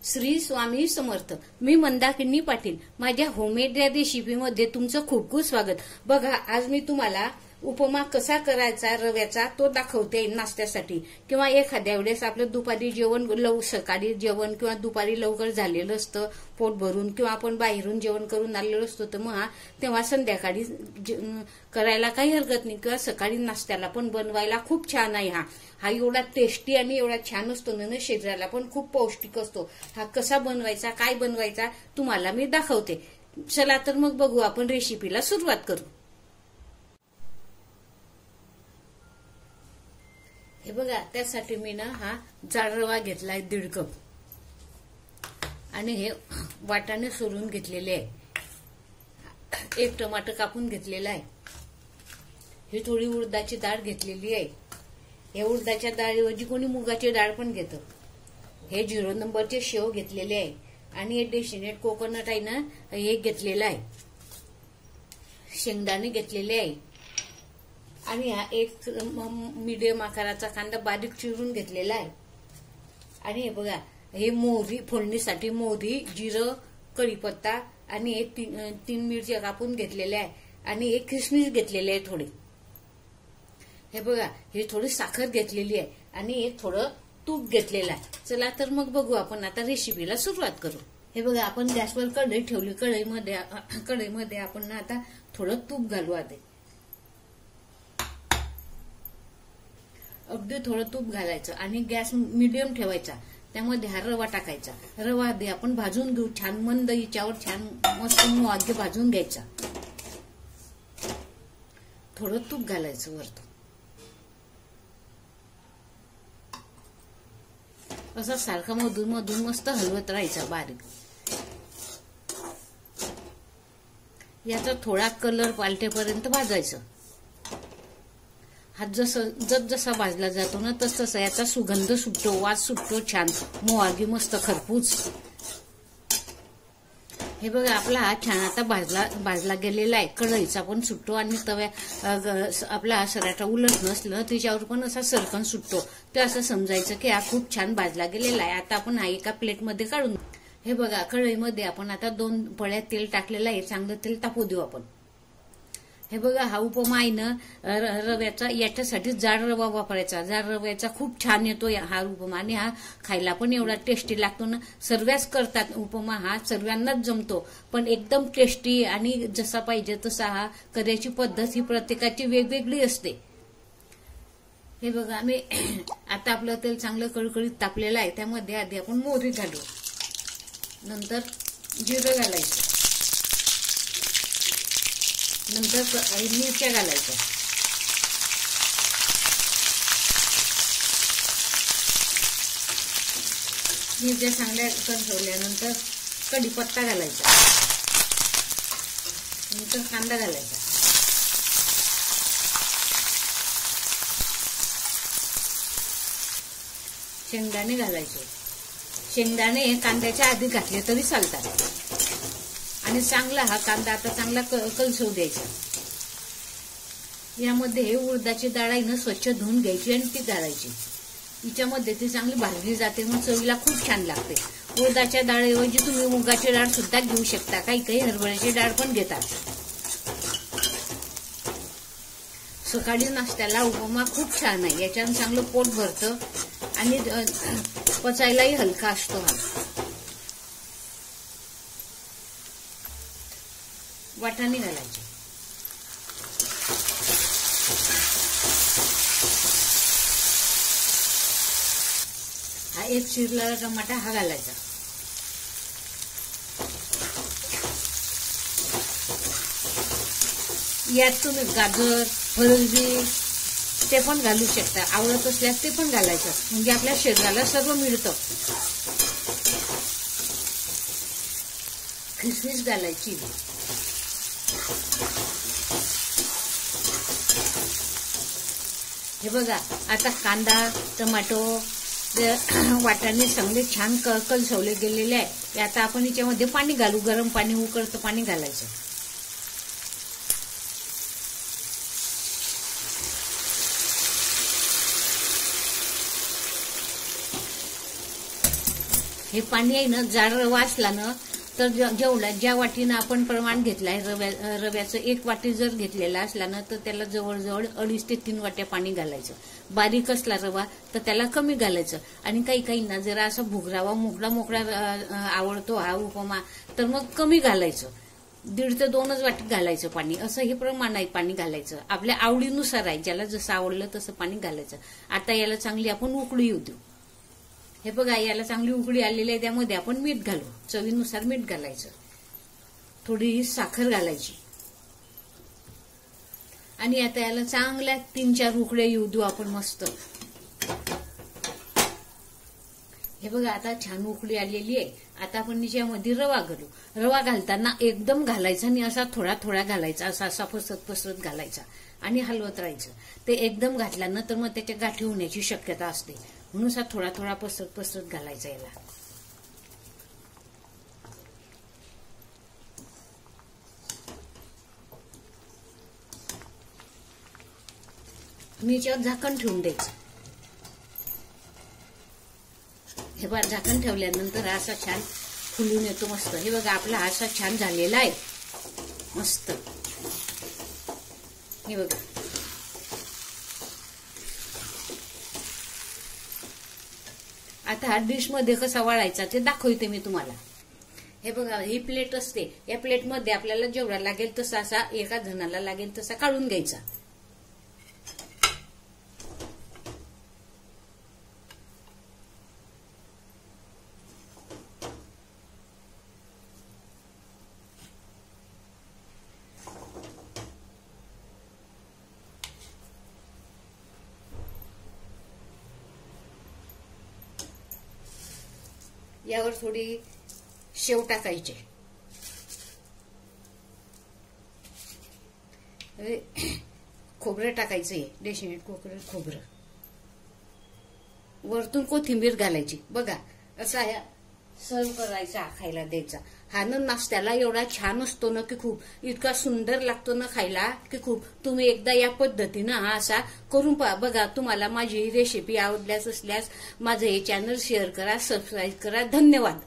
श्री स्वामी समर्थ. मी मंदाकिनी पाटील. माझ्या होममेड रेसिपीमध्ये तुमचं खूप खूप स्वागत. बघा, आज मी तुम्हाला उपमा कसा करायचा रव्याचा तो दाखवते नाश्त्यासाठी, किंवा एखाद्या वेळेस आपलं दुपारी जेवण सकाळी जेवण किंवा दुपारी लवकर झालेलं असतं पोट भरून, किंवा आपण बाहेरून जेवण करून आलेलो असतो, तर मग तेव्हा संध्याकाळी करायला काही हरकत नाही, किंवा सकाळी नाश्त्याला पण बनवायला खूप छान आहे. हा एवढा टेस्टी आणि एवढा छान असतो ना, शरीराला पण खूप पौष्टिक असतो. हा कसा बनवायचा, काय बनवायचा तुम्हाला मी दाखवते. चला तर मग बघू, आपण रेसिपीला सुरुवात करू. हे बघा, त्यासाठी मी ना हा जाड रवा घेतलाय 1.5 कप, आणि हे वाटाणे सोलून घेतलेले आहे. 1 टमाटर कापून घेतलेला आहे. ही थोडी उडदाची डाळ घेतलेली आहे. या उडदाच्या डाळीऐवजी कोणी मुगाची डाळ पण घेतं. हे 0 नंबरचे शेव घेतलेले आहे, आणि हे डेसिनेट कोकोनट आहे ना, हे घेतलेलं आहे. शेंगदाणे घेतलेले आहे, आणि हा एक मीडियम आकाराचा कांदा बारीक चिरून घेतलेला आहे. आणि हे बघा, हे मोहरी फोडणीसाठी मोहरी, जिरं, कढीपत्ता, आणि हे 3 मिरच्या कापून घेतलेल्या आहे, आणि हे किसमिस घेतलेले आहे थोडे. हे बघा, हे थोडी साखर घेतलेली आहे, आणि हे थोडं तूप घेतलेलं आहे. चला तर मग बघू, आपण आता रेसिपीला सुरुवात करू. हे बघा, आपण गॅसवर कढई ठेवली. कढईमध्ये आपण आता थोडं तूप घालू. आधी अगदी थोडं तूप घालायचं, आणि गॅस मीडियम ठेवायचा. त्यामध्ये हा रवा टाकायचा. रवा आधी आपण भाजून घेऊ, छान मंद हिच्यावर छान मस्त मोहगे भाजून घ्यायचा. थोडं तूप घालायचं वरतून. असं सारखं मधून मधून मस्त हलवत राहायचा बारीक. याचा थोडा कलर पालटेपर्यंत भाजायचं. हा जसा भाजला जातो ना, तसा याचा सुगंध सुटतो, वास सुटतो, छान मोहगी मस्त खरपूस. हे बघा, आपला हा छान आता भाजला गेलेला आहे. कढईचा पण सुटतो, आणि आपला हा सराटा उलट नसलं त्याच्यावर पण असा सरकन सुटतो. ते असं समजायचं की हा खूप छान भाजला गेलेला आहे. आता आपण हा एका प्लेटमध्ये काढून. हे बघा, कढईमध्ये आपण आता 2 पळ्या तेल टाकलेलं आहे. चांगलं तेल तापू देऊ आपण. हे बघा, हा उपमा आहे ना रव्याचा, याच्यासाठी जाड रवा वापरायचा. जाड रव्याचा खूप छान येतो हा उपमा, आणि हा खायला पण एवढा टेस्टी लागतो ना. सर्वच करतात उपमा, हा सर्वांनाच जमतो, पण एकदम टेस्टी आणि जसा पाहिजे तसा हा करायची पद्धत ही प्रत्येकाची वेगवेगळी असते. हे बघा, मी आता आपलं तेल चांगलं कळकळीत तापलेलं आहे. त्यामध्ये आधी आपण मोहरी घालू, नंतर जिरं घालायचं, नंतर मिरच्या घालायच्या, मिरच्या चांगल्या ठेवल्यानंतर कढीपत्ता घालायचा, नंतर कांदा घालायचा, शेंगदाणे घालायचे. शेंगदाणे हे कांद्याच्या आधी घातले तरी चालतात, आणि चांगला हा कांदा आता चांगला कलसवू द्यायचा. यामध्ये हे उडदाची डाळ आहे ना, स्वच्छ धुवून घ्यायची आणि ती घालायची. हिच्यामध्ये ती चांगली भाजली जाते, मग चवीला खूप छान लागते. उडदाच्या डाळीऐवजी तुम्ही मुगाची डाळ सुद्धा घेऊ शकता. काही हरभऱ्याची डाळ पण घेतात. सकाळी नाश्त्याला उपमा खूप छान आहे. याच्यानं चांगलं पोट भरतं, आणि पचायलाही हलका असतो हा. वाटाणे घालायचे. हा एक चिरलेला टमाटा हा घालायचा. यात तुम्ही गाजर, फरसबी ते पण घालू शकता. आवडत असल्यास ते पण घालायचं, म्हणजे आपल्या शरीराला सर्व मिळतं. किसमिस घालायची. हे बघा, आता कांदा, टोमॅटो, वाटाणे चांगले छान कलसवले गेलेले आहे. आता आपण याच्यामध्ये पाणी घालू. गरम पाणी, उकळतं पाणी घालायचं. हे पाणी आहे ना, जाड रवा असला ना तर जेवढ्या ज्या वाटीनं आपण प्रमाण घेतलंय रव्याचं 1 वाटी जर घेतलेला असला ना तर त्याला जवळजवळ 2.5 ते 3 वाट्या पाणी घालायचं. बारीक असला रवा तर त्याला कमी घालायचं. आणि काही काहींना जरा असा भुगरावा मोकळा आवडतो हा उपमा, तर मग कमी घालायचं. 1.5 ते 2च वाटी घालायचं पाणी, असं हे प्रमाण आहे पाणी घालायचं. आपल्या आवडीनुसार आहे, ज्याला जसं आवडलं तसं पाणी घालायचं. आता याला चांगली आपण उकळी येऊ देऊ. हे बघा, याला चांगली उकळी आलेली आहे. त्यामध्ये आपण मीठ घालू, चवीनुसार मीठ घालायचं. थोडी साखर घालायची आणि आता याला चांगल्या 3-4 उकळ्या येऊ देऊ आपण मस्त. हे बघा, आता छान उकळी आलेली आहे. आता आपण याच्यामध्ये रवा घालू. रवा घालताना एकदम घालायचा आणि असा थोडा थोडा घालायचा, असा पसरत घालायचा आणि हलवत राहायचं. ते एकदम घातल्यानंतर मग त्याच्या गाठी होण्याची शक्यता असते, म्हणून असा थोडा थोडा पसरत घालायचा याला. आणि याच्यावर झाकण ठेवून द्यायचं. हे बघा, झाकण ठेवल्यानंतर असा छान फुलून येतो मस्त. हे बघा, आपला असा छान झालेला आहे मस्त. हे बघा, आता हा डिश मध्ये कसा वाढायचा ते दाखवते मी तुम्हाला. हे बघा, ही प्लेट असते. या प्लेटमध्ये आपल्याला जेवढा लागेल तसा, असा एका जणाला लागेल तसा काढून घ्यायचा. यावर थोडी शेव टाकायची. खोबरं टाकायचंय, डेशिनेट खोबरं. वरतून कोथिंबीर घालायची. बघा, असा सर्व करायचा, खायला द्यायचा. हा ना नाश्त्याला एवढा छान असतो ना की खूप, इतका सुंदर लागतो ना खायला की खूप. तुम्ही एकदा या पद्धतीनं हा असा करून पहा. बघा, तुम्हाला माझी रेसिपी आवडल्यास असल्यास माझं हे चॅनल शेअर करा, सबस्क्राईब करा. धन्यवाद.